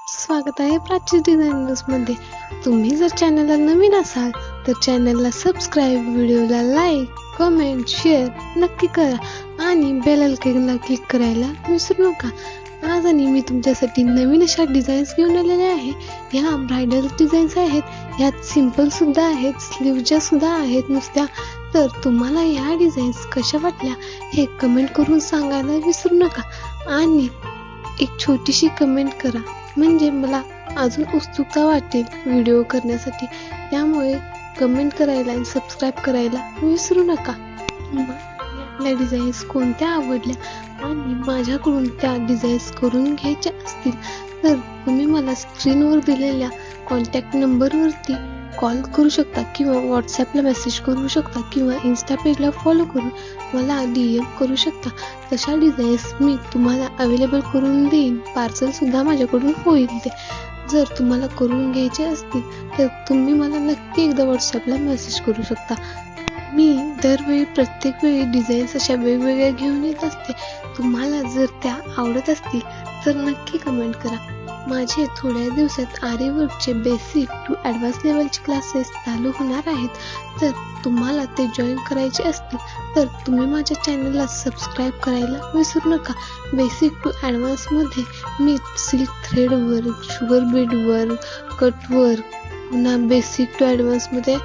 स्वागत आहे प्राची डिझायनर्समध्ये. तुम्ही जर चॅनलला नवीन असाल तर चॅनलला सबस्क्राईब, व्हिडिओला लाईक, कमेंट, शेअर नक्की करा आणि बेल आयकॉनला क्लिक करायला विसरू नका. आज आणि मी तुमच्यासाठी नवीन अशा डिझाईन्स घेऊन आलेल्या आहे. ह्या ब्रायडल डिझाईन्स आहेत. ह्यात सिंपल सुद्धा आहेत, स्लीवच्या सुद्धा आहेत नुसत्या. तर तुम्हाला ह्या डिझाईन्स कशा वाटल्या हे कमेंट करून सांगायला विसरू नका आणि एक छोटीशी कमेंट करा, म्हणजे मला अजून उत्सुकता वाटेल व्हिडिओ करण्यासाठी. त्यामुळे कमेंट करायला आणि सबस्क्राईब करायला विसरू नका. आपल्या डिझाईन्स कोणत्या आवडल्या आणि माझ्याकडून त्या डिझाईन्स करून घ्यायच्या असतील तर तुम्ही मला स्क्रीनवर दिलेल्या कॉन्टॅक्ट नंबरवरती कॉल करू शकता किंवा व्हॉट्सॲपला मेसेज करू शकता किंवा इन्स्टा पेजला फॉलो करून मला DM करू शकता. तशा डिझाईन्स मी तुम्हाला अवेलेबल करून देईन. पार्सल सुद्धा माझ्याकडून होईल ते. जर तुम्हाला करून घ्यायचे असतील तर तुम्ही मला नक्की एकदा व्हॉट्सॲपला मेसेज करू शकता. मी दरवेळी प्रत्येक वेळी डिझाईन्स अशा वेगवेगळ्या घेऊन येत असते. तुम्हाला जर त्या आवडत असतील तर नक्की कमेंट करा. माझे थोड्या दिवसात आरीवर्कचे बेसिक टू ॲडव्हान्स लेवलचे क्लासेस चालू होणार आहेत. तर तुम्हाला ते जॉईन करायचे असतील तर तुम्ही माझ्या चॅनलला सबस्क्राईब करायला विसरू नका. बेसिक टू ॲडव्हान्समध्ये मी silk thread work, sugar bead work, cut work, पुन्हा बेसिक टू ॲडव्हान्समध्ये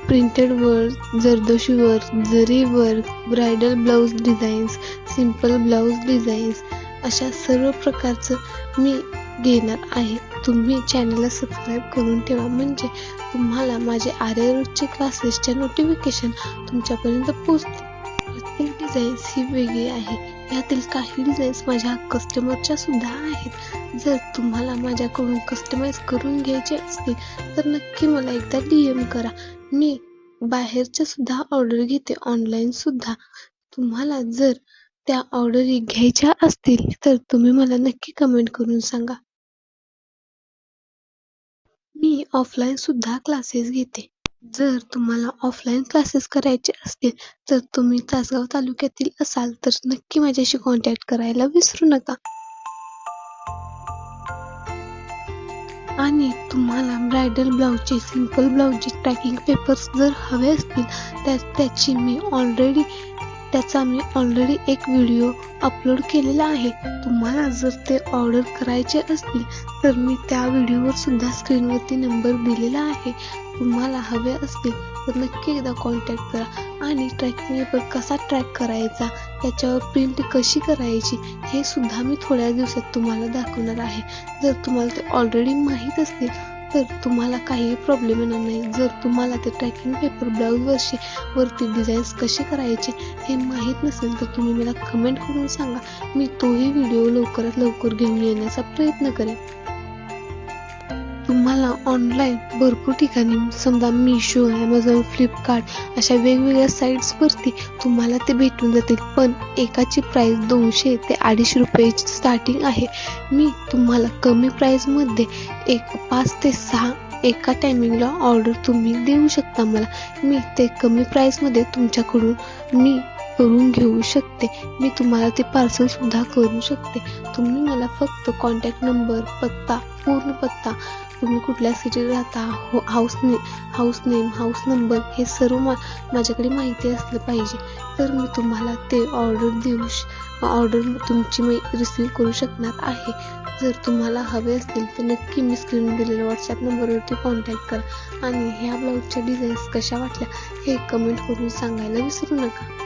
printed work, zardozi work, zari work, bridal blouse designs, simple blouse designs अशा सर्व प्रकारचं मी घेणार आहे. तुम्ही चॅनलला सबस्क्राईब करून ठेवा, म्हणजे तुम्हाला माझे आर्यवर्कचे क्लासेसच्या नोटिफिकेशन तुमच्यापर्यंत पोहोचतील. प्रत्येक डिझाईन्स ही वेगळी आहे. यातील काही डिझाईन्स माझ्या कस्टमरच्या सुद्धा आहेत. जर तुम्हाला माझ्याकडून कस्टमाइज करून घ्यायचे असतील तर नक्की मला एकदा DM करा. मी बाहेरच्या सुद्धा ऑर्डर घेते, ऑनलाईन सुद्धा. तुम्हाला जर त्या ऑर्डरी घ्यायच्या असतील तर तुम्ही मला नक्की कमेंट करून सांगा. मी ऑफलाईन सुद्धा क्लासेस घेते. जर तुम्हाला ऑफलाईन क्लासेस करायचे असतील तर तुम्ही तासगाव तालुक्यातील असाल तर नक्की माझ्याशी कॉन्टॅक्ट करायला विसरू नका. आणि तुम्हाला ब्रायडल ब्लाऊजचे, सिंपल ब्लाऊजचे ट्रॅकिंग पेपर्स जर हवे असतील त्याचा मी ऑलरेडी एक व्हिडिओ अपलोड केलेला आहे. तुम्हाला जर ते ऑर्डर करायचे असतील तर मी त्या व्हिडिओवर सुद्धा स्क्रीनवरती नंबर दिलेला आहे. तुम्हाला हवे असतील तर नक्की एकदा कॉन्टॅक्ट करा. आणि ट्रॅकिंग पेपर कसा ट्रॅक करायचा, त्याच्यावर प्रिंट कशी करायची हे सुद्धा मी थोड्या दिवसात तुम्हाला दाखवणार आहे. जर तुम्हाला ते ऑलरेडी माहीत असतील तर तुम्हाला काही प्रॉब्लेम येणार नाही. जर तुम्हाला ते ट्रॅकिंग पेपर ब्लाऊज वरती डिझाईन्स कसे करायचे हे माहीत नसेल तर तुम्ही मला कमेंट करून सांगा. मी तोही व्हिडिओ लवकरात लवकर घेऊन येण्याचा प्रयत्न करेन. तुम्हाला ऑनलाईन भरपूर ठिकाणी, समजा मिशो, ॲमेझॉन, फ्लिपकार्ट अशा वेगवेगळ्या साईट्सवरती तुम्हाला ते भेटून जातील. पण एकाची प्राईस 200 ते 250 रुपयाची स्टार्टिंग आहे. मी तुम्हाला कमी प्राईसमध्ये 5 ते 6 एका टायमिंगला ऑर्डर तुम्ही देऊ शकता मला. मी ते कमी प्राईसमध्ये तुमच्याकडून मी करून घेऊ शकते. मी तुम्हाला ते पार्सल सुद्धा करू शकते. तुम्ही मला फक्त कॉन्टॅक्ट नंबर, पत्ता, पूर्ण पत्ता, तुम्ही कुठल्या सिटीत राहता, हाऊस नेम, हाऊस नंबर हे सर्व माझ्याकडे माहिती असलं पाहिजे. तर मी तुम्हाला ते ऑर्डर तुमची मी रिसीव्ह करू शकणार आहे. जर तुम्हाला हवे असतील तर नक्की मी स्क्रीनवर दिलेल्या व्हॉट्सॲप नंबरवरती कॉन्टॅक्ट करा. आणि ह्या ब्लाऊजच्या डिझाईन्स कशा वाटल्या हे कमेंट करून सांगायला विसरू नका.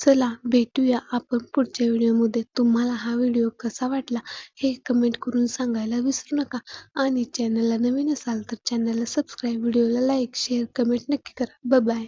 चला भेटूया आपण पुढच्या व्हिडिओमध्ये. तुम्हाला हा व्हिडिओ कसा वाटला हे कमेंट करून सांगायला विसरू नका आणि चॅनलला नवीन असाल तर चॅनलला सबस्क्राईब, व्हिडिओला लाईक, शेअर, कमेंट नक्की करा. बाय.